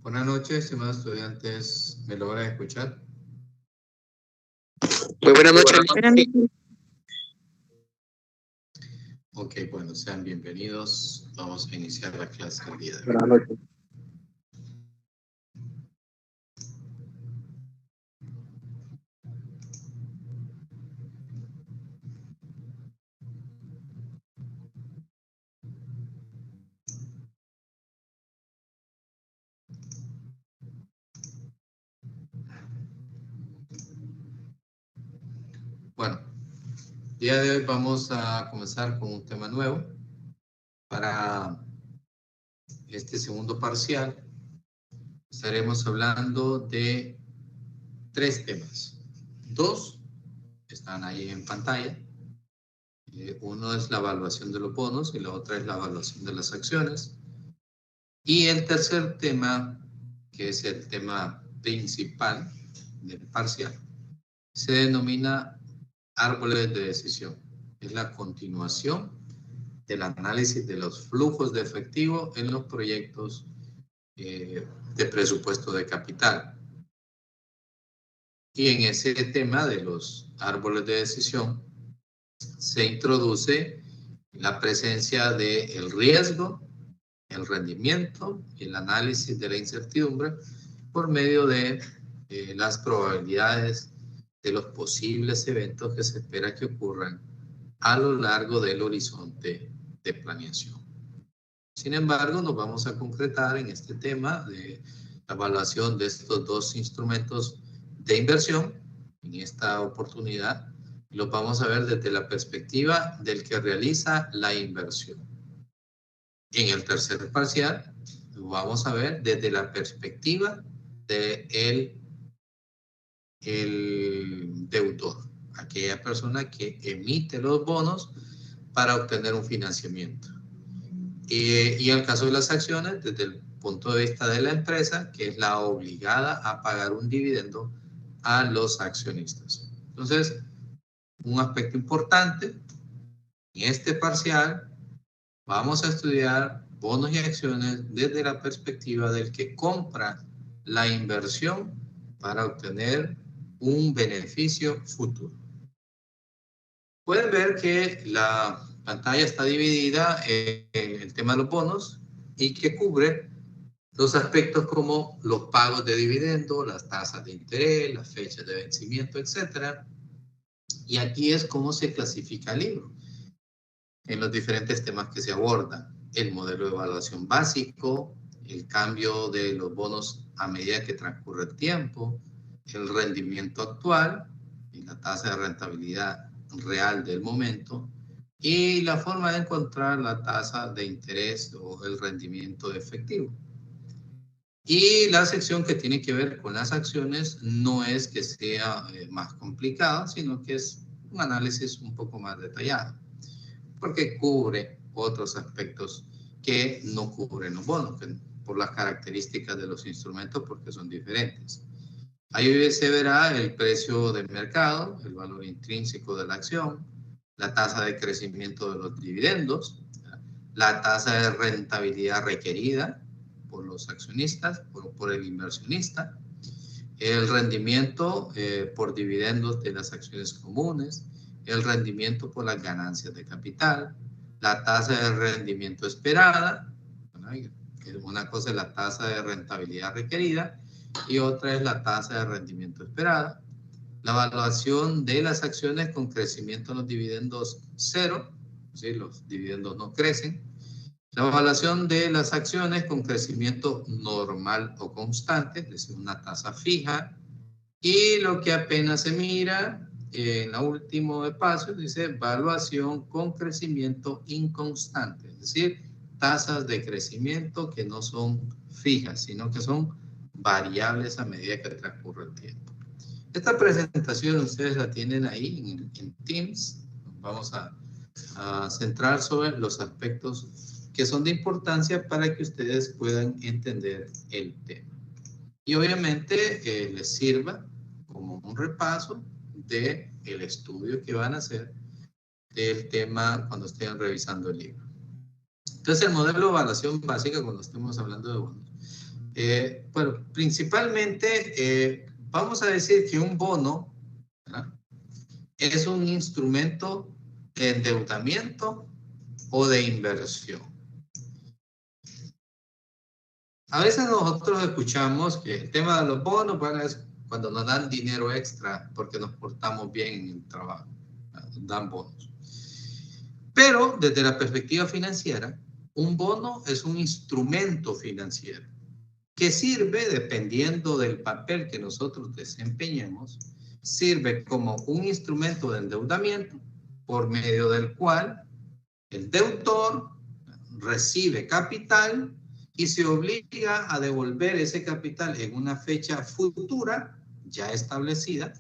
Buenas noches, estimados estudiantes. ¿Me logran escuchar? Muy buenas noches. Ok, bueno, sean bienvenidos. Vamos a iniciar la clase el día de hoy. Buenas noches. Bueno, el día de hoy vamos a comenzar con un tema nuevo. Para este segundo parcial estaremos hablando de 3 temas. 2 están ahí en pantalla. Uno es la evaluación de los bonos y la otra es la evaluación de las acciones. Y el tercer tema, que es el tema principal del parcial, se denomina árboles de decisión. Es la continuación del análisis de los flujos de efectivo en los proyectos de presupuesto de capital. Y en ese tema de los árboles de decisión se introduce la presencia del riesgo, el rendimiento y el análisis de la incertidumbre por medio de las probabilidades de los posibles eventos que se espera que ocurran a lo largo del horizonte de planeación. Sin embargo, nos vamos a concretar en este tema de la evaluación de estos 2 instrumentos de inversión. En esta oportunidad los vamos a ver desde la perspectiva del que realiza la inversión. En el tercer parcial lo vamos a ver desde la perspectiva del deudor, aquella persona que emite los bonos para obtener un financiamiento. Y en el caso de las acciones, desde el punto de vista de la empresa, que es la obligada a pagar un dividendo a los accionistas. Entonces, un aspecto importante, en este parcial vamos a estudiar bonos y acciones desde la perspectiva del que compra la inversión para obtener un beneficio futuro. Pueden ver que la pantalla está dividida en el tema de los bonos y que cubre los aspectos como los pagos de dividendo, las tasas de interés, las fechas de vencimiento, etc. Y aquí es cómo se clasifica el libro en los diferentes temas que se abordan. El modelo de evaluación básico, el cambio de los bonos a medida que transcurre el tiempo, el rendimiento actual y la tasa de rentabilidad real del momento, y la forma de encontrar la tasa de interés o el rendimiento efectivo. Y la sección que tiene que ver con las acciones no es que sea más complicada, sino que es un análisis un poco más detallado, porque cubre otros aspectos que no cubren los bonos, por las características de los instrumentos, porque son diferentes. Ahí se verá el precio del mercado, el valor intrínseco de la acción, la tasa de crecimiento de los dividendos, la tasa de rentabilidad requerida por los accionistas, por el inversionista, el rendimiento por dividendos de las acciones comunes, el rendimiento por las ganancias de capital, la tasa de rendimiento esperada, una cosa es la tasa de rentabilidad requerida y otra es la tasa de rendimiento esperada, la evaluación de las acciones con crecimiento en los dividendos cero, ¿sí? Los dividendos no crecen, la evaluación de las acciones con crecimiento normal o constante, es decir, una tasa fija, y lo que apenas se mira en el último espacio dice evaluación con crecimiento inconstante, es decir, tasas de crecimiento que no son fijas, sino que son variables a medida que transcurre el tiempo. Esta presentación ustedes la tienen ahí en Teams. Vamos a centrar sobre los aspectos que son de importancia para que ustedes puedan entender el tema. Y obviamente les sirva como un repaso del estudio que van a hacer del tema cuando estén revisando el libro. Entonces, el modelo de evaluación básica, cuando estemos hablando de bonos, Bueno, principalmente vamos a decir que un bono, ¿verdad?, es un instrumento de endeudamiento o de inversión. A veces nosotros escuchamos que el tema de los bonos, bueno, es cuando nos dan dinero extra porque nos portamos bien en el trabajo, nos dan bonos. Pero desde la perspectiva financiera, un bono es un instrumento financiero que sirve, dependiendo del papel que nosotros desempeñemos, sirve como un instrumento de endeudamiento por medio del cual el deudor recibe capital y se obliga a devolver ese capital en una fecha futura ya establecida,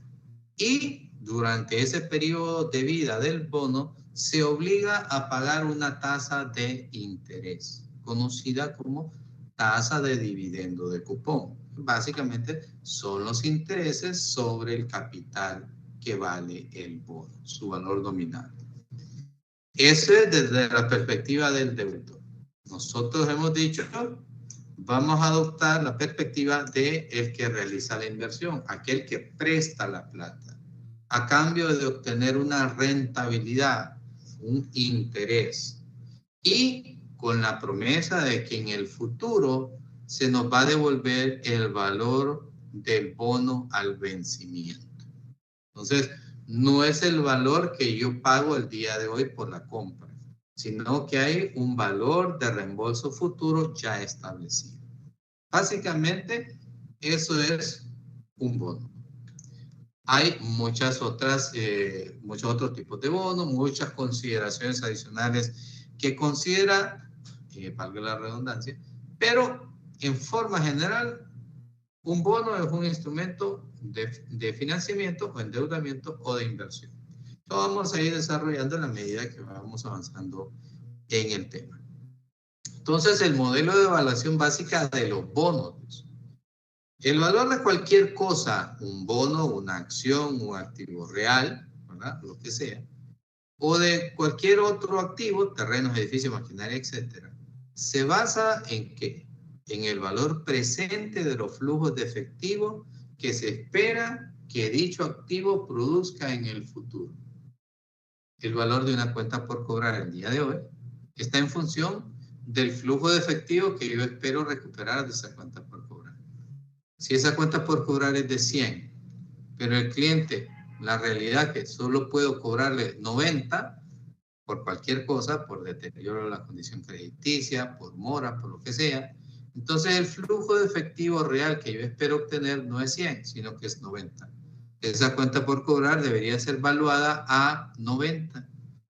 y durante ese periodo de vida del bono se obliga a pagar una tasa de interés, conocida como tasa de dividendo de cupón. Básicamente son los intereses sobre el capital que vale el bono, su valor nominal. Eso es desde la perspectiva del deudor. Nosotros hemos dicho, vamos a adoptar la perspectiva de el que realiza la inversión, aquel que presta la plata, a cambio de obtener una rentabilidad, un interés, y con la promesa de que en el futuro se nos va a devolver el valor del bono al vencimiento. Entonces, no es el valor que yo pago el día de hoy por la compra, sino que hay un valor de reembolso futuro ya establecido. Básicamente, eso es un bono. Hay muchos otros tipos de bonos, muchas consideraciones adicionales que considera, valga la redundancia, pero en forma general, un bono es un instrumento de financiamiento o endeudamiento o de inversión. Lo vamos a ir desarrollando en la medida que vamos avanzando en el tema. Entonces, el modelo de evaluación básica de los bonos. El valor de cualquier cosa, un bono, una acción, un activo real, ¿verdad?, lo que sea, o de cualquier otro activo, terrenos, edificios, maquinaria, etcétera, se basa en ¿qué? En el valor presente de los flujos de efectivo que se espera que dicho activo produzca en el futuro. El valor de una cuenta por cobrar el día de hoy está en función del flujo de efectivo que yo espero recuperar de esa cuenta por cobrar. Si esa cuenta por cobrar es de 100, pero el cliente, la realidad que solo puedo cobrarle 90 por cualquier cosa, por deterioro de la condición crediticia, por mora, por lo que sea, entonces el flujo de efectivo real que yo espero obtener no es 100, sino que es 90. Esa cuenta por cobrar debería ser valuada a 90.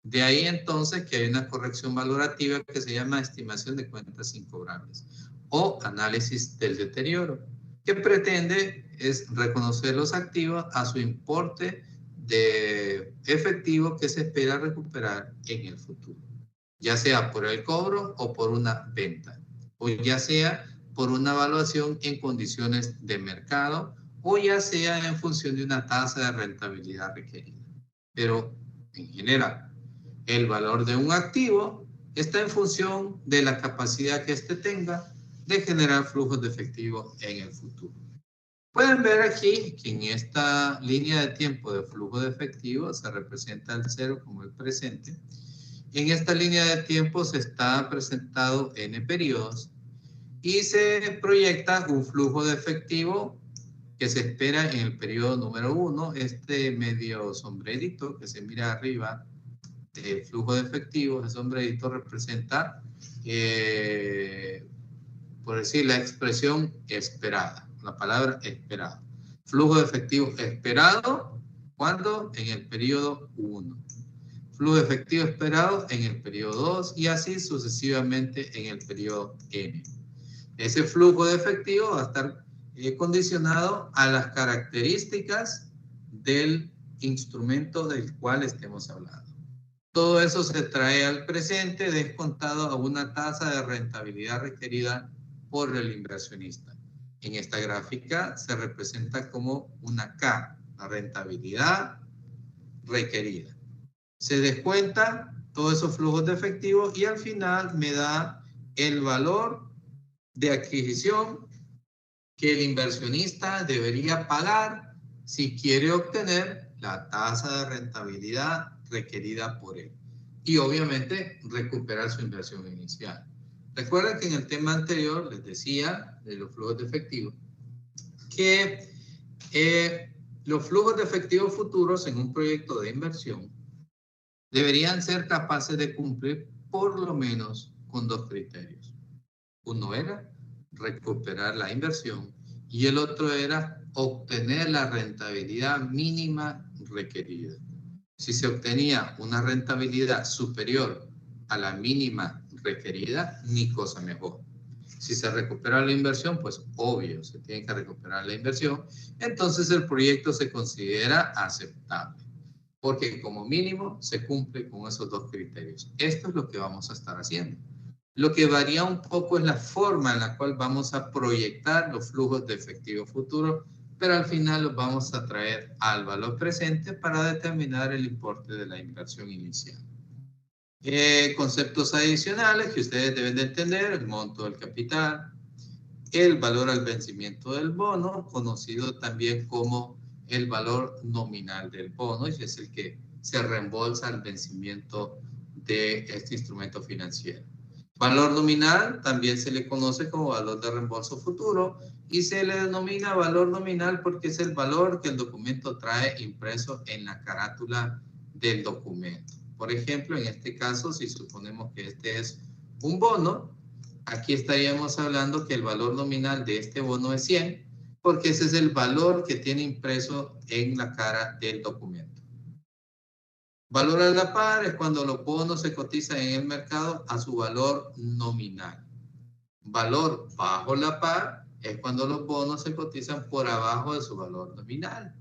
De ahí entonces que hay una corrección valorativa que se llama estimación de cuentas incobrables o análisis del deterioro, que pretende es reconocer los activos a su importe de efectivo que se espera recuperar en el futuro, ya sea por el cobro o por una venta, o ya sea por una evaluación en condiciones de mercado, o ya sea en función de una tasa de rentabilidad requerida. Pero en general, el valor de un activo está en función de la capacidad que éste tenga de generar flujos de efectivo en el futuro. Pueden ver aquí que en esta línea de tiempo de flujo de efectivo se representa el cero como el presente. En esta línea de tiempo se está presentado n periodos y se proyecta un flujo de efectivo que se espera en el periodo número 1. Este medio sombrerito que se mira arriba, el flujo de efectivo, el sombrerito representa, por decir, la expresión esperada, la palabra esperado. Flujo de efectivo esperado, ¿cuándo? En el periodo 1. Flujo de efectivo esperado en el periodo 2 y así sucesivamente en el periodo n. Ese flujo de efectivo va a estar condicionado a las características del instrumento del cual estemos hablando. Todo eso se trae al presente descontado a una tasa de rentabilidad requerida por el inversionista. En esta gráfica se representa como una K, la rentabilidad requerida. Se descuenta todos esos flujos de efectivo y al final me da el valor de adquisición que el inversionista debería pagar si quiere obtener la tasa de rentabilidad requerida por él. Y obviamente recuperar su inversión inicial. Recuerden que en el tema anterior les decía de los flujos de efectivo que los flujos de efectivo futuros en un proyecto de inversión deberían ser capaces de cumplir por lo menos con dos criterios. Uno era recuperar la inversión y el otro era obtener la rentabilidad mínima requerida. Si se obtenía una rentabilidad superior a la mínima requerida, ni cosa mejor. Si se recupera la inversión, pues obvio, se tiene que recuperar la inversión, entonces el proyecto se considera aceptable, porque como mínimo se cumple con esos dos criterios. Esto es lo que vamos a estar haciendo. Lo que varía un poco es la forma en la cual vamos a proyectar los flujos de efectivo futuro, pero al final los vamos a traer al valor presente para determinar el importe de la inversión inicial. Conceptos adicionales que ustedes deben de entender: el monto del capital, el valor al vencimiento del bono, conocido también como el valor nominal del bono, y es el que se reembolsa al vencimiento de este instrumento financiero. Valor nominal también se le conoce como valor de reembolso futuro y se le denomina valor nominal porque es el valor que el documento trae impreso en la carátula del documento. Por ejemplo, en este caso, si suponemos que este es un bono, aquí estaríamos hablando que el valor nominal de este bono es 100, porque ese es el valor que tiene impreso en la cara del documento. Valor a la par es cuando los bonos se cotizan en el mercado a su valor nominal. Valor bajo la par es cuando los bonos se cotizan por abajo de su valor nominal.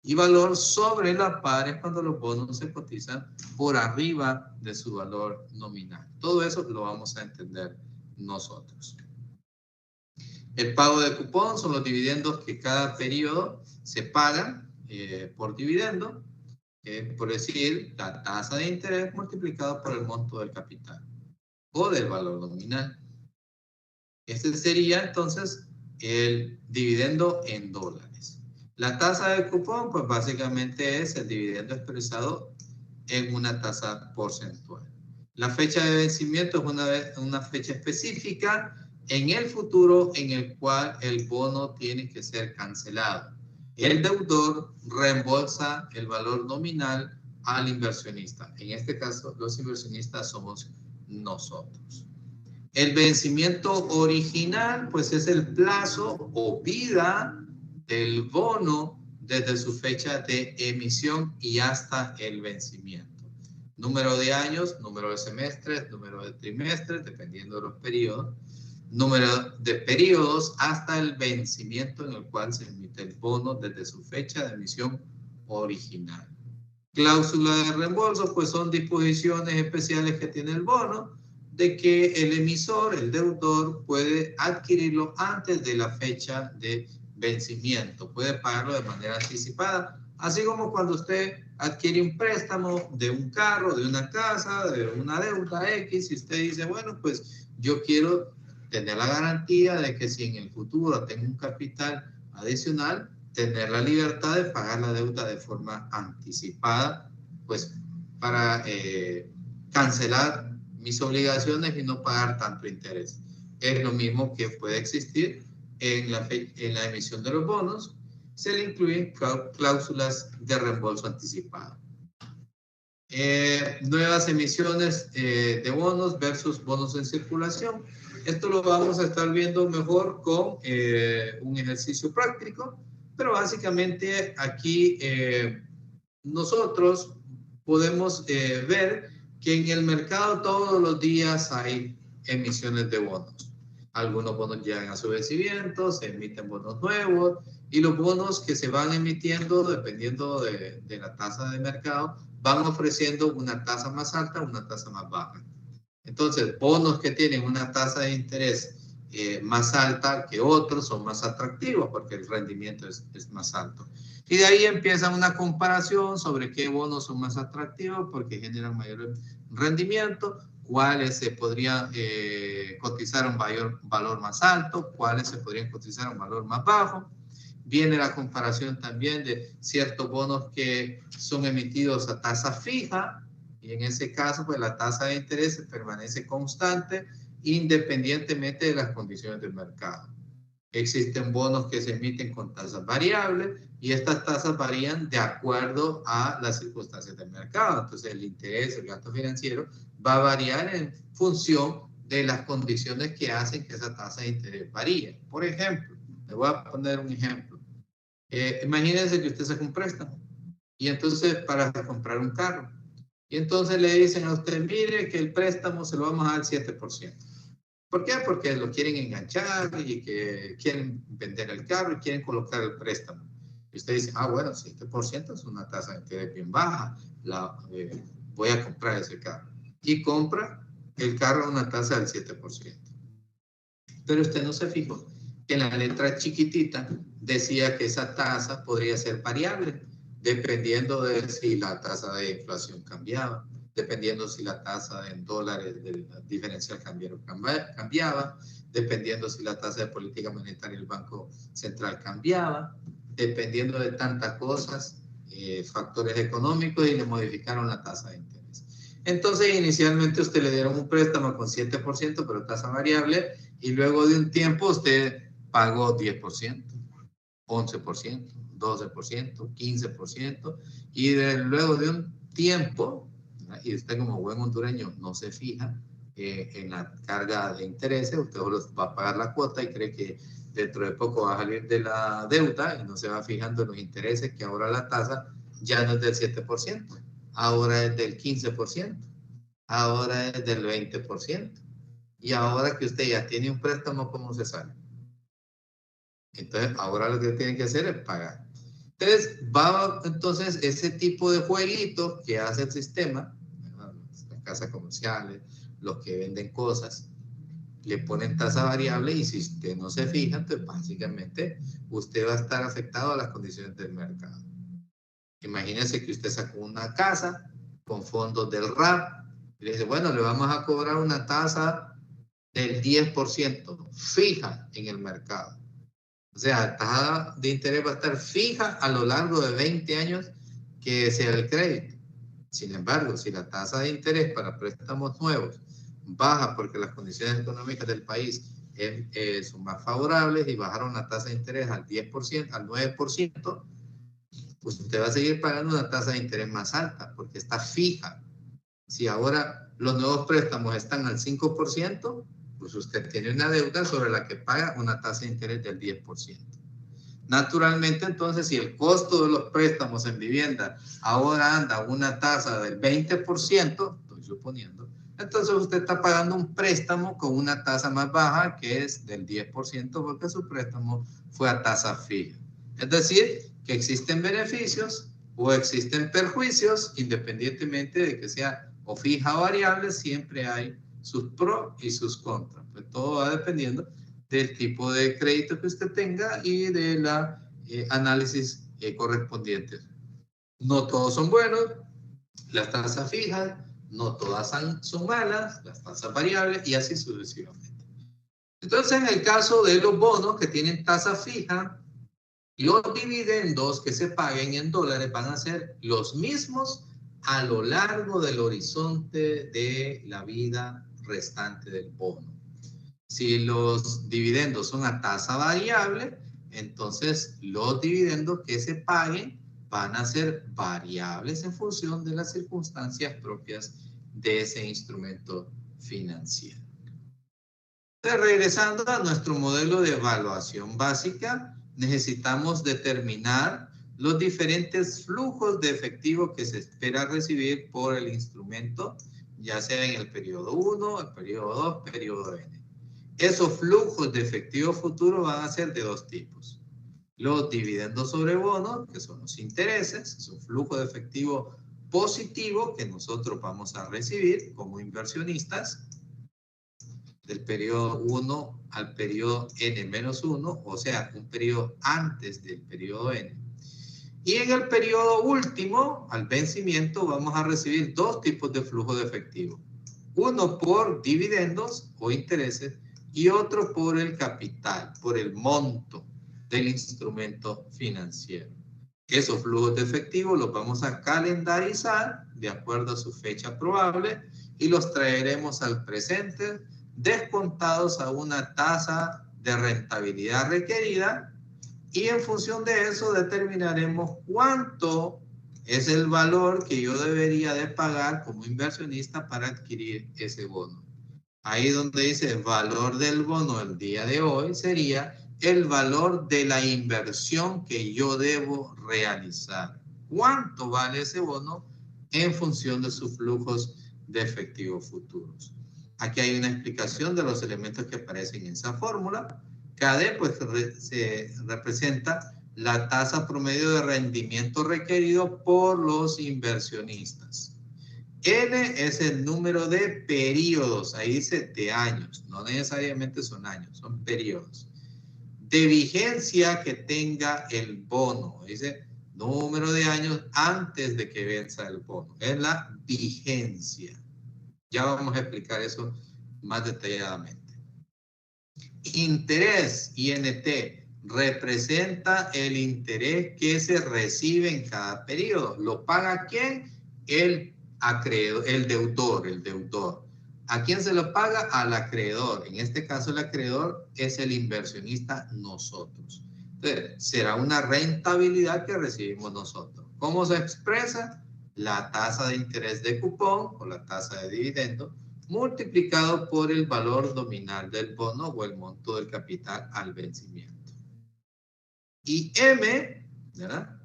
Y valor sobre la par es cuando los bonos se cotizan por arriba de su valor nominal. Todo eso lo vamos a entender nosotros. El pago de cupón son los dividendos que cada periodo se pagan por dividendo. Por decir, la tasa de interés multiplicado por el monto del capital o del valor nominal. Este sería entonces el dividendo en dólares. La tasa de cupón, pues básicamente es el dividendo expresado en una tasa porcentual. La fecha de vencimiento es una fecha específica en el futuro en el cual el bono tiene que ser cancelado. El deudor reembolsa el valor nominal al inversionista. En este caso, los inversionistas somos nosotros. El vencimiento original, pues es el plazo o vida del bono desde su fecha de emisión y hasta el vencimiento. Número de años, número de semestres, número de trimestres, dependiendo de los periodos. Número de periodos hasta el vencimiento en el cual se emite el bono desde su fecha de emisión original. Cláusula de reembolso, pues son disposiciones especiales que tiene el bono de que el emisor, el deudor, puede adquirirlo antes de la fecha de vencimiento. Puede pagarlo de manera anticipada, así como cuando usted adquiere un préstamo de un carro, de una casa, de una deuda X, y usted dice, bueno, pues yo quiero tener la garantía de que si en el futuro tengo un capital adicional, tener la libertad de pagar la deuda de forma anticipada, pues para cancelar mis obligaciones y no pagar tanto interés. Es lo mismo que puede existir en la emisión de los bonos. Se le incluyen cláusulas de reembolso anticipado. Nuevas emisiones de bonos versus bonos en circulación. Esto lo vamos a estar viendo mejor con un ejercicio práctico, pero básicamente aquí nosotros podemos ver que en el mercado todos los días hay emisiones de bonos. Algunos bonos llegan a su vencimiento, se emiten bonos nuevos y los bonos que se van emitiendo dependiendo de la tasa de mercado van ofreciendo una tasa más alta o una tasa más baja. Entonces, bonos que tienen una tasa de interés más alta que otros son más atractivos porque el rendimiento es más alto. Y de ahí empieza una comparación sobre qué bonos son más atractivos porque generan mayor rendimiento, cuáles se podrían cotizar a un valor más alto, cuáles se podrían cotizar a un valor más bajo. Viene la comparación también de ciertos bonos que son emitidos a tasa fija, y en ese caso, pues la tasa de interés permanece constante independientemente de las condiciones del mercado. Existen bonos que se emiten con tasas variables y estas tasas varían de acuerdo a las circunstancias del mercado. Entonces, el interés, el gasto financiero va a variar en función de las condiciones que hacen que esa tasa de interés varíe. Por ejemplo, le voy a poner un ejemplo. Imagínense que usted saca un préstamo y entonces para comprar un carro. Y entonces le dicen a usted, mire que el préstamo se lo vamos a dar al 7%. ¿Por qué? Porque lo quieren enganchar y que quieren vender el carro y quieren colocar el préstamo. Y usted dice, ah, bueno, 7% es una tasa de interés bien baja, voy a comprar ese carro. Y compra el carro a una tasa del 7%. Pero usted no se fijó que en la letra chiquitita decía que esa tasa podría ser variable, dependiendo de si la tasa de inflación cambiaba, dependiendo si la tasa en dólares del diferencial cambiario cambiaba, dependiendo si la tasa de política monetaria del Banco Central cambiaba, dependiendo de tantas cosas, factores económicos, y le modificaron la tasa de interés. Entonces, inicialmente usted le dieron un préstamo con 7%, pero tasa variable, y luego de un tiempo usted pagó 10%, 11%, 12%, 15%, y luego de un tiempo, y usted como buen hondureño no se fija en la carga de intereses, usted solo va a pagar la cuota y cree que dentro de poco va a salir de la deuda y no se va fijando en los intereses, que ahora la tasa ya no es del 7%, ahora es del 15%, ahora es del 20%. Y ahora que usted ya tiene un préstamo, ¿cómo se sale? Entonces, ahora lo que tiene que hacer es pagar. Entonces, ese tipo de jueguitos que hace el sistema, las casas comerciales, los que venden cosas, le ponen tasa variable, y si usted no se fija, entonces básicamente usted va a estar afectado a las condiciones del mercado. Imagínese que usted sacó una casa con fondos del RAP y le dice, bueno, le vamos a cobrar una tasa del 10% fija en el mercado. O sea, la tasa de interés va a estar fija a lo largo de 20 años que sea el crédito. Sin embargo, si la tasa de interés para préstamos nuevos baja porque las condiciones económicas del país son más favorables y bajaron la tasa de interés al 10%, al 9%, pues usted va a seguir pagando una tasa de interés más alta porque está fija. Si ahora los nuevos préstamos están al 5%, pues usted tiene una deuda sobre la que paga una tasa de interés del 10%. Naturalmente, entonces, si el costo de los préstamos en vivienda ahora anda a una tasa del 20%, estoy suponiendo, entonces usted está pagando un préstamo con una tasa más baja, que es del 10%, porque su préstamo fue a tasa fija. Es decir, que existen beneficios o existen perjuicios, independientemente de que sea o fija o variable, siempre hay sus pros y sus contras. Pues todo va dependiendo del tipo de crédito que usted tenga y de la análisis correspondiente. No todos son buenos, las tasas fijas, no todas son malas, las tasas variables, y así sucesivamente. Entonces, en el caso de los bonos que tienen tasa fija, los dividendos que se paguen en dólares van a ser los mismos a lo largo del horizonte de la vida restante del bono. Si los dividendos son a tasa variable, entonces los dividendos que se paguen van a ser variables en función de las circunstancias propias de ese instrumento financiero. Entonces, regresando a nuestro modelo de evaluación básica, necesitamos determinar los diferentes flujos de efectivo que se espera recibir por el instrumento, ya sea en el periodo 1, el periodo 2, periodo N. Esos flujos de efectivo futuro van a ser de dos tipos. Los dividendos sobre bonos, que son los intereses, es un flujo de efectivo positivo que nosotros vamos a recibir como inversionistas del periodo 1 al periodo N-1, o sea, un periodo antes del periodo N. Y en el periodo último, al vencimiento, vamos a recibir dos tipos de flujo de efectivo. Uno por dividendos o intereses y otro por el capital, por el monto del instrumento financiero. Esos flujos de efectivo los vamos a calendarizar de acuerdo a su fecha probable y los traeremos al presente descontados a una tasa de rentabilidad requerida y en función de eso determinaremos cuánto es el valor que yo debería de pagar como inversionista para adquirir ese bono. Ahí donde dice el valor del bono el día de hoy sería el valor de la inversión que yo debo realizar. ¿Cuánto vale ese bono en función de sus flujos de efectivo futuros? Aquí hay una explicación de los elementos que aparecen en esa fórmula. KD pues se representa la tasa promedio de rendimiento requerido por los inversionistas. N es el número de periodos, ahí dice de años, no necesariamente son años, son periodos. De vigencia que tenga el bono, dice número de años antes de que venza el bono, es la vigencia. Ya vamos a explicar eso más detalladamente. Interés, INT, representa el interés que se recibe en cada periodo. ¿Lo paga quién? El acreedor, el deudor. ¿A quién se lo paga? Al acreedor. En este caso el acreedor es el inversionista, nosotros. Entonces, será una rentabilidad que recibimos nosotros. ¿Cómo se expresa? La tasa de interés de cupón o la tasa de dividendo multiplicado por el valor nominal del bono o el monto del capital al vencimiento. Y M, ¿verdad?,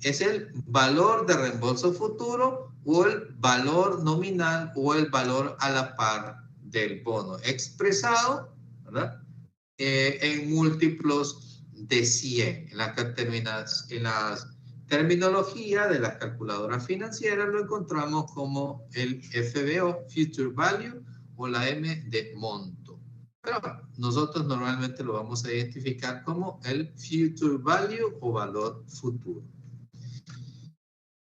es el valor de reembolso futuro o el valor nominal o el valor a la par del bono expresado, ¿verdad?, en múltiplos de 100. En las terminología de las calculadoras financieras lo encontramos como el FBO, Future Value, o la M de monto. Pero nosotros normalmente lo vamos a identificar como el Future Value o valor futuro.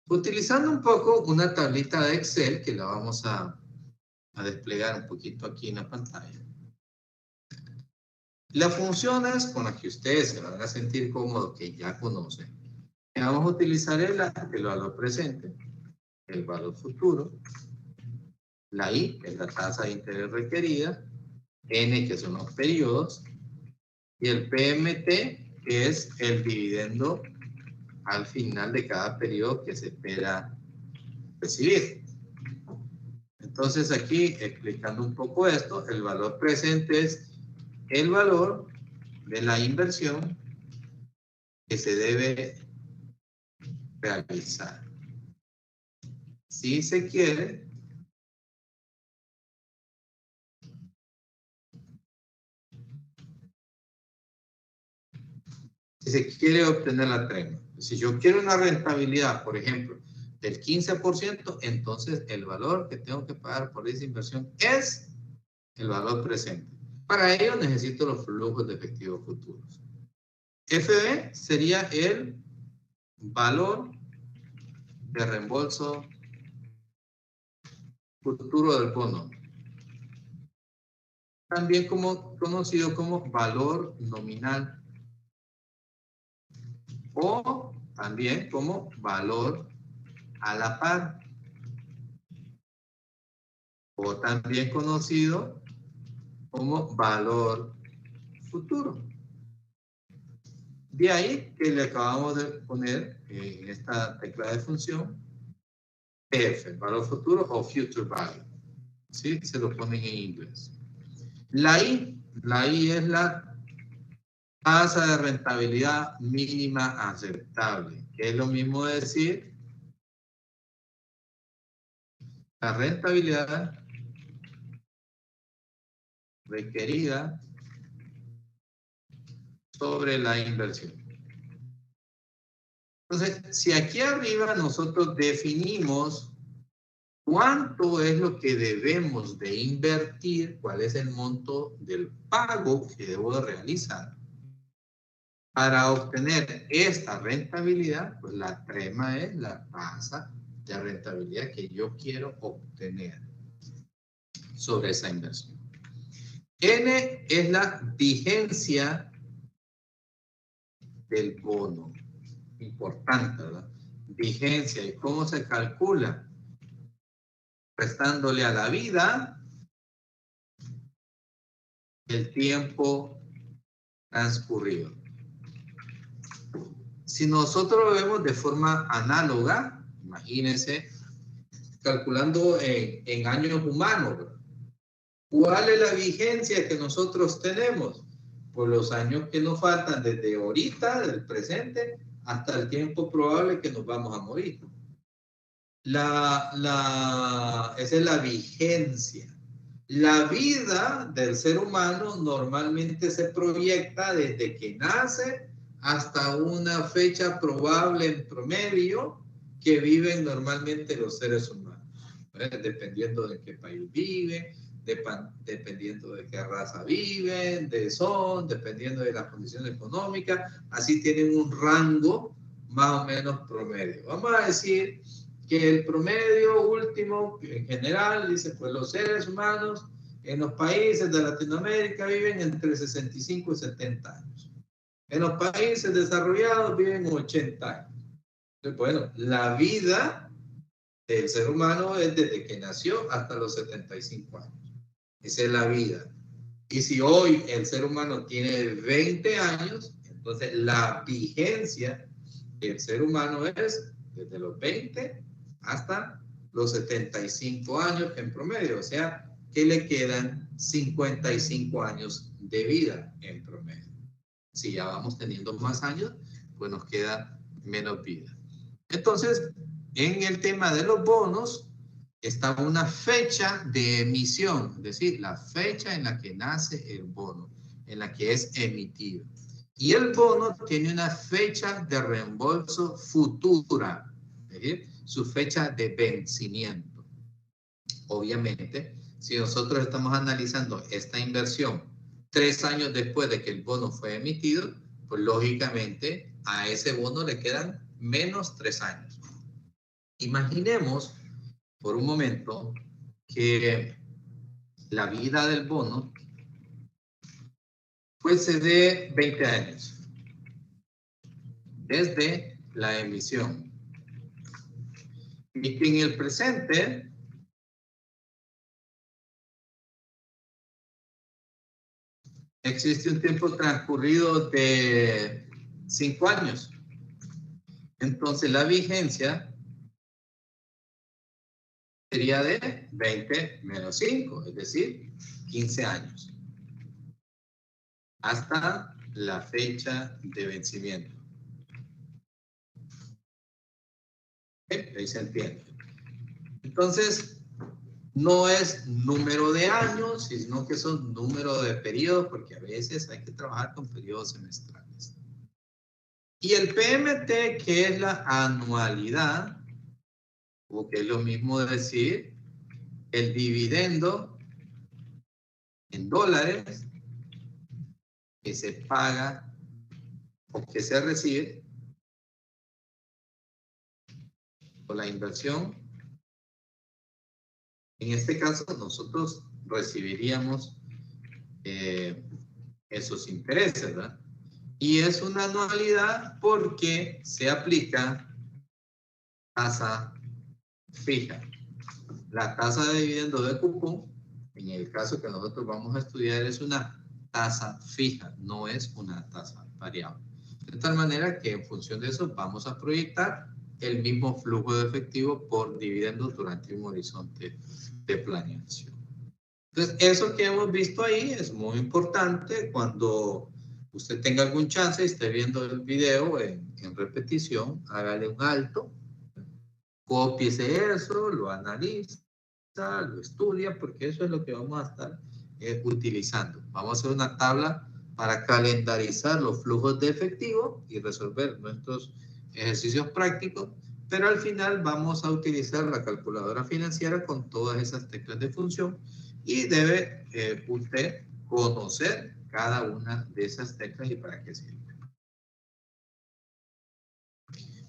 Utilizando un poco una tablita de Excel que la vamos a desplegar un poquito aquí en la pantalla. Las funciones con las que ustedes se van a sentir cómodos, que ya conocen, vamos a utilizar el valor presente, el valor futuro, la I, que es la tasa de interés requerida, N, que son los periodos, y el PMT, que es el dividendo al final de cada periodo que se espera recibir. Entonces aquí, explicando un poco esto, el valor presente es el valor de la inversión que se debe realizar. Si se quiere, obtener la trema. Si yo quiero una rentabilidad, por ejemplo, del 15%, entonces el valor que tengo que pagar por esa inversión es el valor presente. Para ello necesito los flujos de efectivo futuros. FB sería el valor de reembolso futuro del bono, también conocido como valor nominal o también como valor a la par o también conocido como valor futuro. De ahí que le acabamos de poner en esta tecla de función F, valor futuro o future value. ¿Sí? Se lo ponen en inglés. La I es la tasa de rentabilidad mínima aceptable, que es lo mismo de decir la rentabilidad requerida sobre la inversión. Entonces, si aquí arriba nosotros definimos cuánto es lo que debemos de invertir, cuál es el monto del pago que debo de realizar para obtener esta rentabilidad, pues la trema es la tasa de rentabilidad que yo quiero obtener. sobre esa inversión. N es la vigencia del bono. Importante, ¿verdad? Vigencia. ¿Y cómo se calcula? Restándole a la vida el tiempo transcurrido. Si nosotros lo vemos de forma análoga, imagínense, calculando en años humanos, ¿verdad? ¿Cuál es la vigencia que nosotros tenemos? Por los años que nos faltan desde ahorita, del presente, hasta el tiempo probable que nos vamos a morir. Esa es la vigencia. La vida del ser humano normalmente se proyecta desde que nace hasta una fecha probable en promedio que viven normalmente los seres humanos, dependiendo de qué país viven, dependiendo de qué raza viven, dependiendo de las condiciones económicas, así tienen un rango más o menos promedio. Vamos a decir que el promedio último, en general, dice, pues los seres humanos en los países de Latinoamérica viven entre 65 y 70 años. En los países desarrollados viven 80 años. Entonces, bueno, la vida del ser humano es desde que nació hasta los 75 años. Esa es la vida. Y si hoy el ser humano tiene 20 años, entonces la vigencia del ser humano es desde los 20 hasta los 75 años en promedio. O sea, que le quedan 55 años de vida en promedio. Si ya vamos teniendo más años, pues nos queda menos vida. Entonces, en el tema de los bonos, está una fecha de emisión, es decir, la fecha en la que nace el bono, en la que es emitido. Y el bono tiene una fecha de reembolso futura, es decir, su fecha de vencimiento. Obviamente, si nosotros estamos analizando esta inversión 3 años después de que el bono fue emitido, pues lógicamente a ese bono le quedan menos 3 años. Imaginemos por un momento que la vida del bono fuese de 20 años desde la emisión y que en el presente existe un tiempo transcurrido de 5 años. Entonces la vigencia sería de 20 menos 5, es decir, 15 años. Hasta la fecha de vencimiento. Ahí se entiende. Entonces, no es número de años, sino que son número de periodos, porque a veces hay que trabajar con periodos semestrales. Y el PMT, que es la anualidad, o que es lo mismo decir, el dividendo en dólares que se paga o que se recibe por la inversión. En este caso, nosotros recibiríamos esos intereses, ¿verdad? Y es una anualidad porque se aplica tasa fija. La tasa de dividendo de cupón, en el caso que nosotros vamos a estudiar, es una tasa fija, no es una tasa variable. De tal manera que en función de eso vamos a proyectar el mismo flujo de efectivo por dividendos durante un horizonte de planeación. Entonces, eso que hemos visto ahí es muy importante. Cuando usted tenga algún chance y esté viendo el video en repetición, hágale un alto, cópiese eso, lo analiza, lo estudia, porque eso es lo que vamos a estar utilizando. Vamos a hacer una tabla para calendarizar los flujos de efectivo y resolver nuestros ejercicios prácticos, pero al final vamos a utilizar la calculadora financiera con todas esas teclas de función y debe usted conocer cada una de esas teclas y para qué sirve.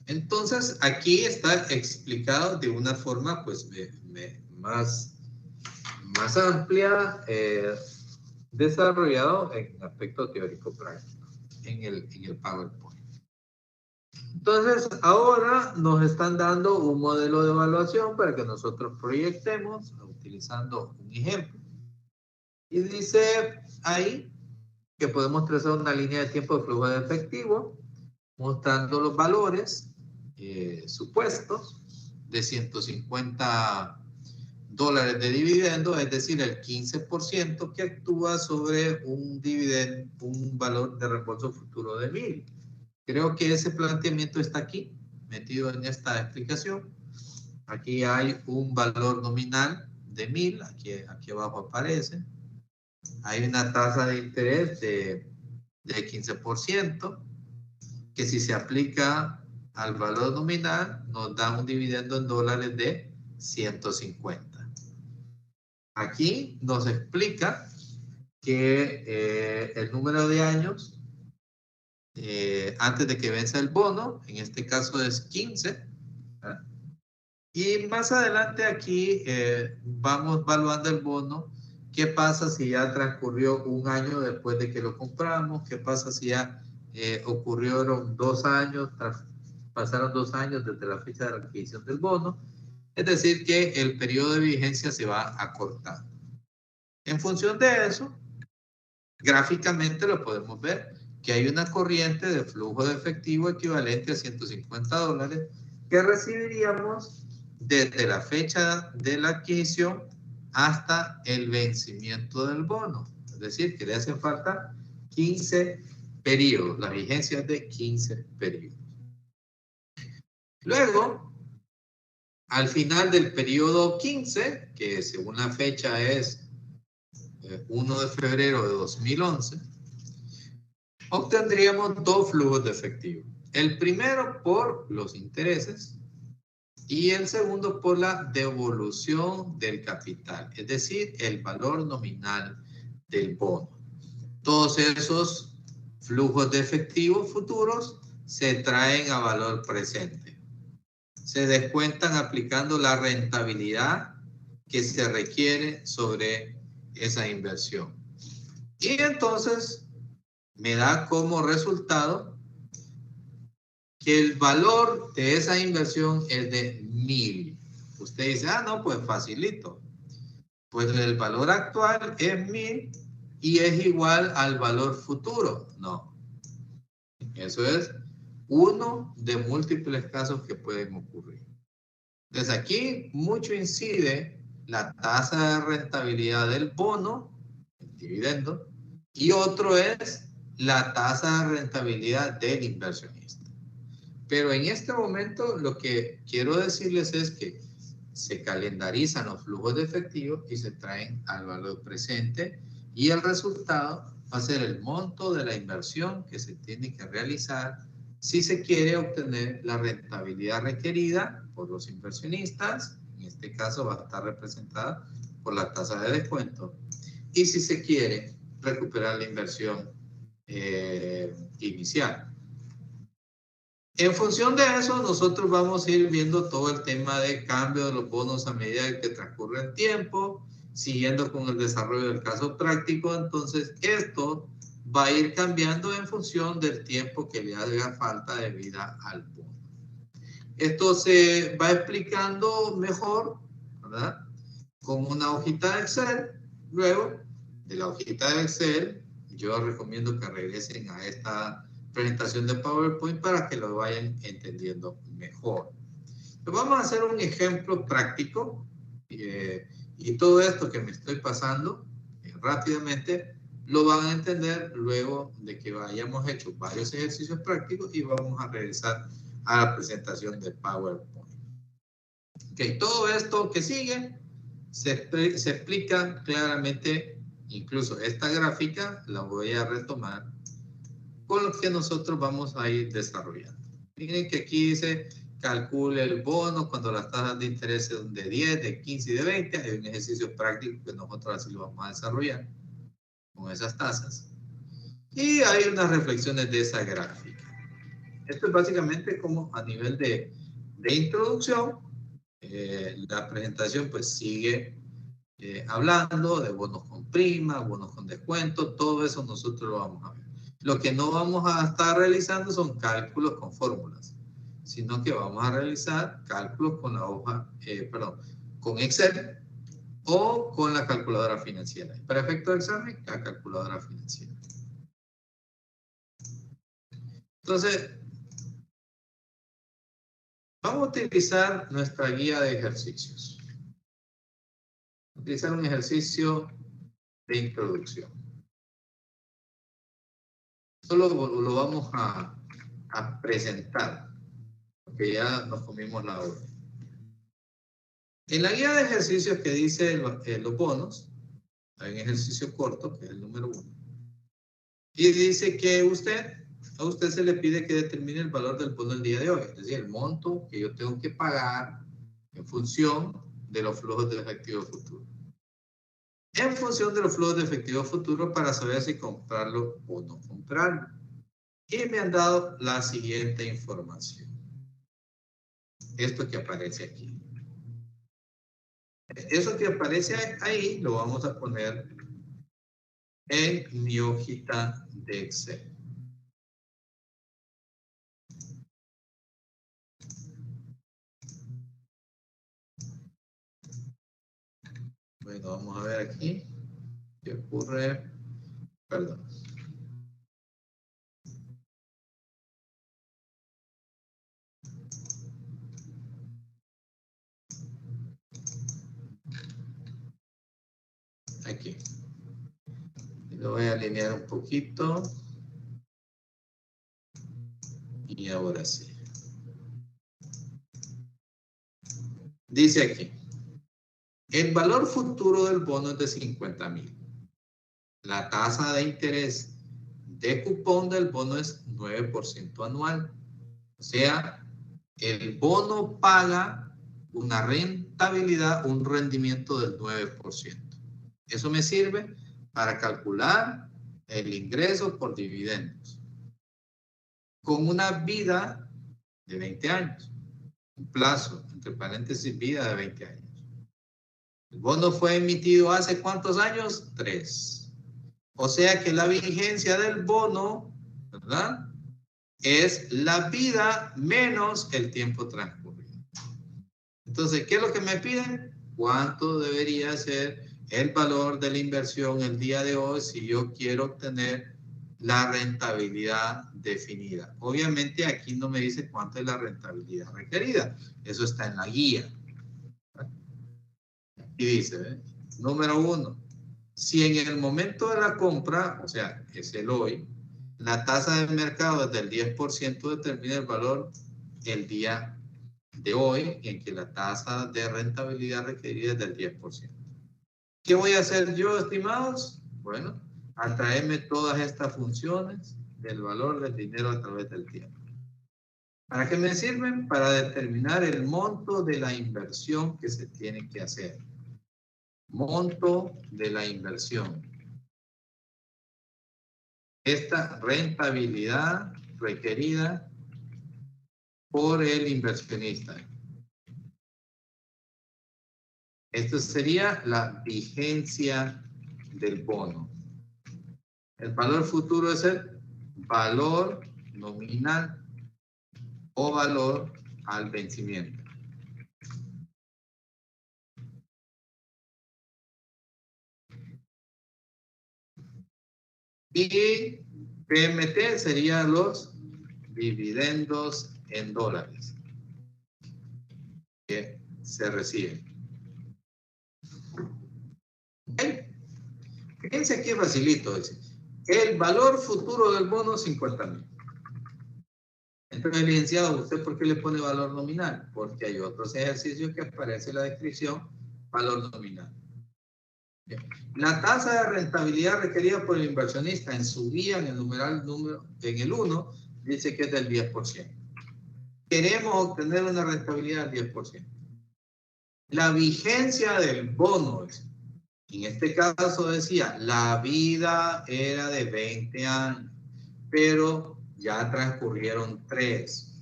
Entonces, aquí está explicado de una forma pues más más amplia, desarrollado en aspecto teórico práctico, en el PowerPoint. Entonces, ahora nos están dando un modelo de evaluación para que nosotros proyectemos utilizando un ejemplo. Y dice ahí que podemos trazar una línea de tiempo de flujo de efectivo mostrando los valores supuestos de $150 de dividendo, es decir, el 15% que actúa sobre un dividendo, un valor de reembolso futuro de 1,000. Creo que ese planteamiento está aquí, metido en esta explicación. Aquí hay un valor nominal de 1,000, aquí abajo aparece. Hay una tasa de interés de 15%, que si se aplica al valor nominal, nos da un dividendo en dólares de 150. Aquí nos explica que el número de años antes de que venza el bono, en este caso es 15. Y más adelante aquí vamos evaluando el bono. ¿Qué pasa si ya transcurrió un año después de que lo compramos? ¿Qué pasa si ya ocurrieron 2 años, pasaron 2 años desde la fecha de la adquisición del bono? Es decir, que el periodo de vigencia se va acortando. En función de eso, gráficamente lo podemos ver, que hay una corriente de flujo de efectivo equivalente a $150 que recibiríamos desde la fecha de la adquisición hasta el vencimiento del bono. Es decir, que le hacen falta 15 periodos, la vigencia es de 15 periodos. Luego, al final del periodo 15, que según la fecha es 1 de febrero de 2011, obtendríamos 2 flujos de efectivo. El primero por los intereses y el segundo por la devolución del capital, es decir, el valor nominal del bono. Todos esos flujos de efectivo futuros se traen a valor presente. Se descuentan aplicando la rentabilidad que se requiere sobre esa inversión. Y entonces me da como resultado que el valor de esa inversión es de 1,000. Usted dice, no, pues facilito. Pues el valor actual es 1,000 y es igual al valor futuro. No. Eso es uno de múltiples casos que pueden ocurrir. Entonces aquí mucho incide la tasa de rentabilidad del bono, el dividendo, y otro es la tasa de rentabilidad del inversionista. Pero en este momento lo que quiero decirles es que se calendarizan los flujos de efectivo y se traen al valor presente y el resultado va a ser el monto de la inversión que se tiene que realizar si se quiere obtener la rentabilidad requerida por los inversionistas. En este caso va a estar representada por la tasa de descuento. Y si se quiere recuperar la inversión inicial. En función de eso, nosotros vamos a ir viendo todo el tema de cambio de los bonos a medida que transcurre el tiempo, siguiendo con el desarrollo del caso práctico. Entonces, esto va a ir cambiando en función del tiempo que le haga falta de vida al bono. Esto se va explicando mejor, ¿verdad? Con una hojita de Excel. Luego, de la hojita de Excel, yo recomiendo que regresen a esta presentación de PowerPoint para que lo vayan entendiendo mejor. Pero vamos a hacer un ejemplo práctico y todo esto que me estoy pasando rápidamente lo van a entender luego de que hayamos hecho varios ejercicios prácticos y vamos a regresar a la presentación de PowerPoint. Ok, todo esto que sigue se explica claramente, incluso esta gráfica la voy a retomar con lo que nosotros vamos a ir desarrollando. Miren que aquí dice, calcule el bono cuando las tasas de interés son de 10, de 15 y de 20. Hay un ejercicio práctico que nosotros así lo vamos a desarrollar con esas tasas. Y hay unas reflexiones de esa gráfica. Esto es básicamente como a nivel de introducción. La presentación pues sigue hablando de bonos con prima, bonos con descuento, todo eso nosotros lo vamos a ver. Lo que no vamos a estar realizando son cálculos con fórmulas, sino que vamos a realizar cálculos con la hoja, con Excel o con la calculadora financiera. Para efecto de examen, la calculadora financiera. Entonces, vamos a utilizar nuestra guía de ejercicios. Utilizar un ejercicio de introducción. Solo lo vamos a presentar, porque ya nos comimos la hora. En la guía de ejercicios que dice los bonos, hay un ejercicio corto, que es el número 1. Y dice que a usted se le pide que determine el valor del bono el día de hoy, es decir, el monto que yo tengo que pagar en función de los flujos de efectivo futuro. En función de los flujos de efectivo futuro para saber si comprarlo o no comprarlo. Y me han dado la siguiente información. Esto que aparece aquí. Eso que aparece ahí lo vamos a poner en mi hojita de Excel. Bueno, vamos a ver aquí. ¿Qué ocurre? Perdón. Aquí. Lo voy a alinear un poquito. Y ahora sí. Dice aquí. El valor futuro del bono es de 50,000. La tasa de interés de cupón del bono es 9% anual. O sea, el bono paga una rentabilidad, un rendimiento del 9%. Eso me sirve para calcular el ingreso por dividendos. Con una vida de 20 años. Un plazo, entre paréntesis, vida de 20 años. El bono fue emitido hace ¿cuántos años? 3. O sea que la vigencia del bono, ¿verdad? Es la vida menos el tiempo transcurrido. Entonces, ¿qué es lo que me piden? ¿Cuánto debería ser el valor de la inversión el día de hoy si yo quiero obtener la rentabilidad definida? Obviamente aquí no me dice cuánto es la rentabilidad requerida. Eso está en la guía. Y dice, número 1, si en el momento de la compra, o sea, es el hoy, la tasa de mercado es del 10%, determina el valor el día de hoy en que la tasa de rentabilidad requerida es del 10%. ¿Qué voy a hacer yo, estimados? Bueno, atraerme todas estas funciones del valor del dinero a través del tiempo. ¿Para qué me sirven? Para determinar el monto de la inversión que se tiene que hacer. Monto de la inversión. Esta rentabilidad requerida por el inversionista. Esto sería la vigencia del bono. El valor futuro es el valor nominal o valor al vencimiento. Y PMT serían los dividendos en dólares que se reciben. ¿Okay? Fíjense aquí facilito. Dice, el valor futuro del bono, 50,000. Entonces, licenciado, ¿usted por qué le pone valor nominal? Porque hay otros ejercicios que aparece en la descripción, valor nominal. La tasa de rentabilidad requerida por el inversionista en su guía, en el numeral en el 1, dice que es del 10%. Queremos obtener una rentabilidad del 10%. La vigencia del bono, en este caso decía, la vida era de 20 años, pero ya transcurrieron 3.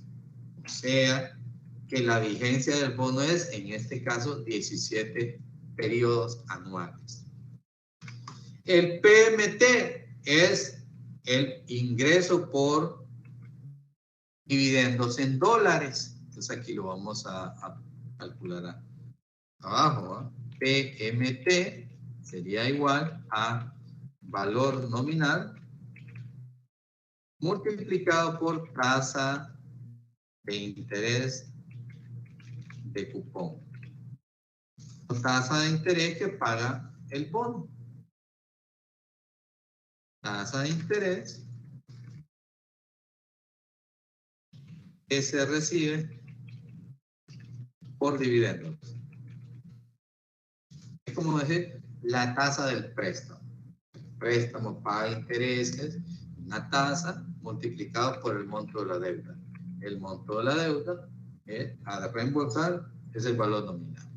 O sea, que la vigencia del bono es, en este caso, 17 periodos anuales. El PMT es el ingreso por dividendos en dólares. Entonces aquí lo vamos a calcular abajo. PMT sería igual a valor nominal multiplicado por tasa de interés de cupón. O tasa de interés que paga el bono. Tasa de interés que se recibe por dividendos. Es como decir la tasa del préstamo. El préstamo paga intereses, una tasa multiplicado por el monto de la deuda. El monto de la deuda a reembolsar es el valor nominal.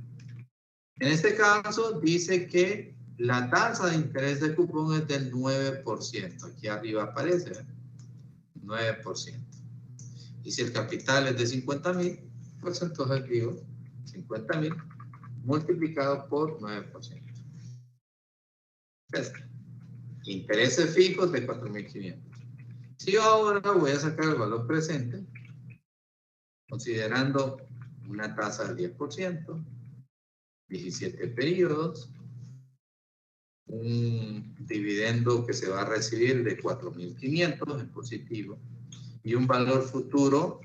En este caso dice que la tasa de interés de cupón es del 9%. Aquí arriba aparece 9%. Y si el capital es de 50,000, pues entonces digo 50,000 multiplicado por 9%. Intereses fijos de 4,500. Si yo ahora voy a sacar el valor presente, considerando una tasa del 10%, 17 periodos, un dividendo que se va a recibir de 4,500 en positivo y un valor futuro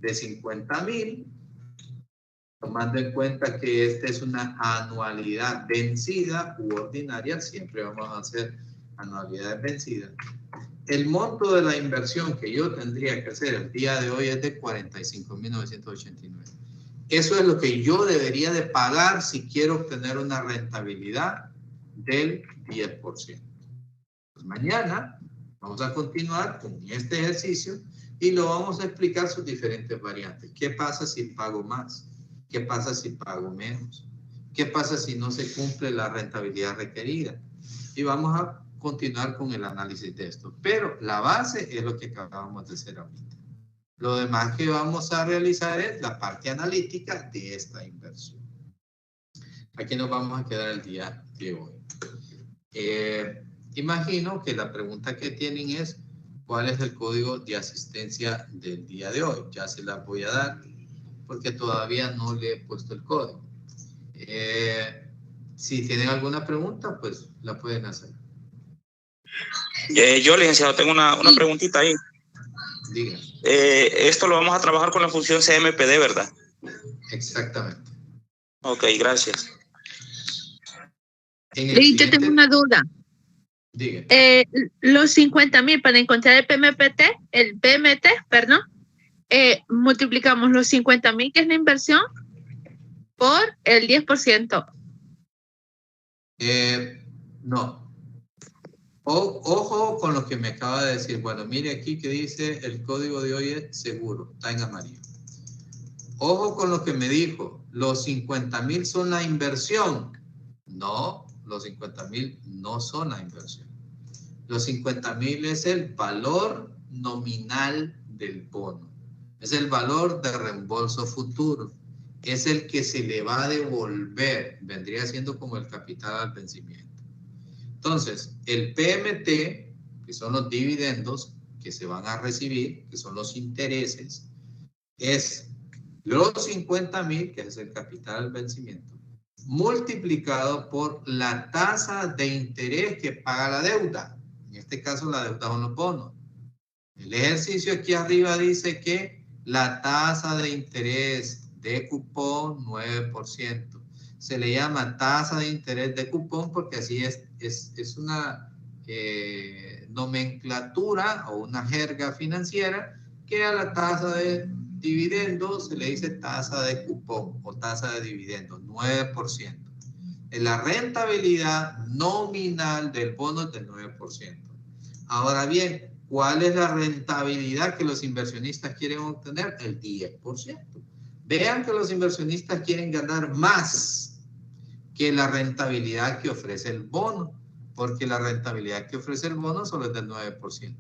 de 50,000, tomando en cuenta que esta es una anualidad vencida u ordinaria, siempre vamos a hacer anualidades vencidas. El monto de la inversión que yo tendría que hacer el día de hoy es de 45,989. Eso es lo que yo debería de pagar si quiero obtener una rentabilidad del 10%. Pues mañana vamos a continuar con este ejercicio y lo vamos a explicar sus diferentes variantes. ¿Qué pasa si pago más? ¿Qué pasa si pago menos? ¿Qué pasa si no se cumple la rentabilidad requerida? Y vamos a continuar con el análisis de esto. Pero la base es lo que acabamos de hacer ahorita. Lo demás que vamos a realizar es la parte analítica de esta inversión. Aquí nos vamos a quedar el día de hoy. Imagino que la pregunta que tienen es ¿cuál es el código de asistencia del día de hoy? Ya se la voy a dar porque todavía no le he puesto el código. Si tienen alguna pregunta, pues la pueden hacer. Yo, licenciado, tengo una preguntita ahí. Diga. Esto lo vamos a trabajar con la función CMPD, ¿verdad? Exactamente. Ok, gracias. Yo tengo una duda. Diga. Los 50,000 para encontrar el PMT, perdón, multiplicamos los 50,000 que es la inversión por el 10%. No. Ojo con lo que me acaba de decir. Bueno, mire aquí que dice el código de hoy es seguro, está en amarillo. Ojo con lo que me dijo. Los 50,000 son la inversión. No, los 50,000 no son la inversión. Los 50,000 es el valor nominal del bono. Es el valor de reembolso futuro. Es el que se le va a devolver. Vendría siendo como el capital al vencimiento. Entonces, el PMT, que son los dividendos que se van a recibir, que son los intereses, es los 50,000, que es el capital al vencimiento, multiplicado por la tasa de interés que paga la deuda. En este caso, la deuda son los bonos. El ejercicio aquí arriba dice que la tasa de interés de cupón, 9%. Se le llama tasa de interés de cupón porque así es una nomenclatura o una jerga financiera que a la tasa de dividendos se le dice tasa de cupón o tasa de dividendos, 9%. La rentabilidad nominal del bono es del 9%. Ahora bien, ¿cuál es la rentabilidad que los inversionistas quieren obtener? El 10%. Vean que los inversionistas quieren ganar más que la rentabilidad que ofrece el bono, porque la rentabilidad que ofrece el bono solo es del 9%.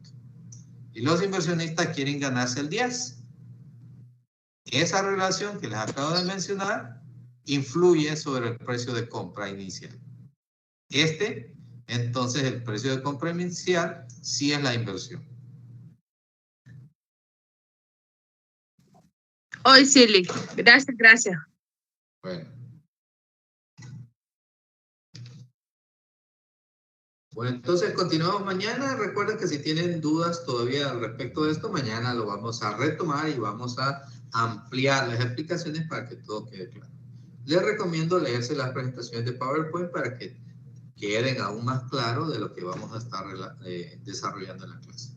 Y los inversionistas quieren ganarse el 10%. Esa relación que les acabo de mencionar influye sobre el precio de compra inicial. Entonces el precio de compra inicial sí es la inversión. Hoy sí, Lee. Gracias, gracias. Bueno, entonces continuamos mañana. Recuerden que si tienen dudas todavía al respecto de esto, mañana lo vamos a retomar y vamos a ampliar las explicaciones para que todo quede claro. Les recomiendo leerse las presentaciones de PowerPoint para que queden aún más claro de lo que vamos a estar desarrollando en la clase.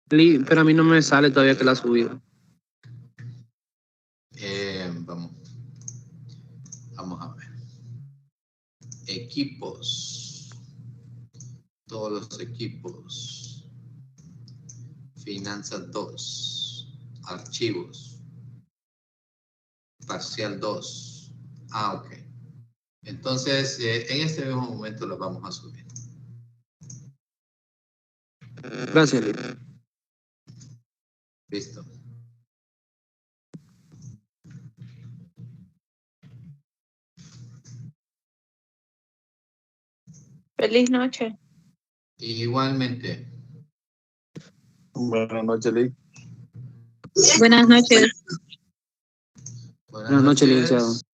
Pero a mí no me sale todavía que la ha subido. Vamos a ver. Equipos. Todos los equipos. Finanzas 2. Archivos. Parcial 2. Ok. Entonces, en este mismo momento lo vamos a subir. Gracias, Lee. Listo. Feliz noche. Igualmente. Buenas noches, Lee. Buenas noches. Buenas noches, licenciado.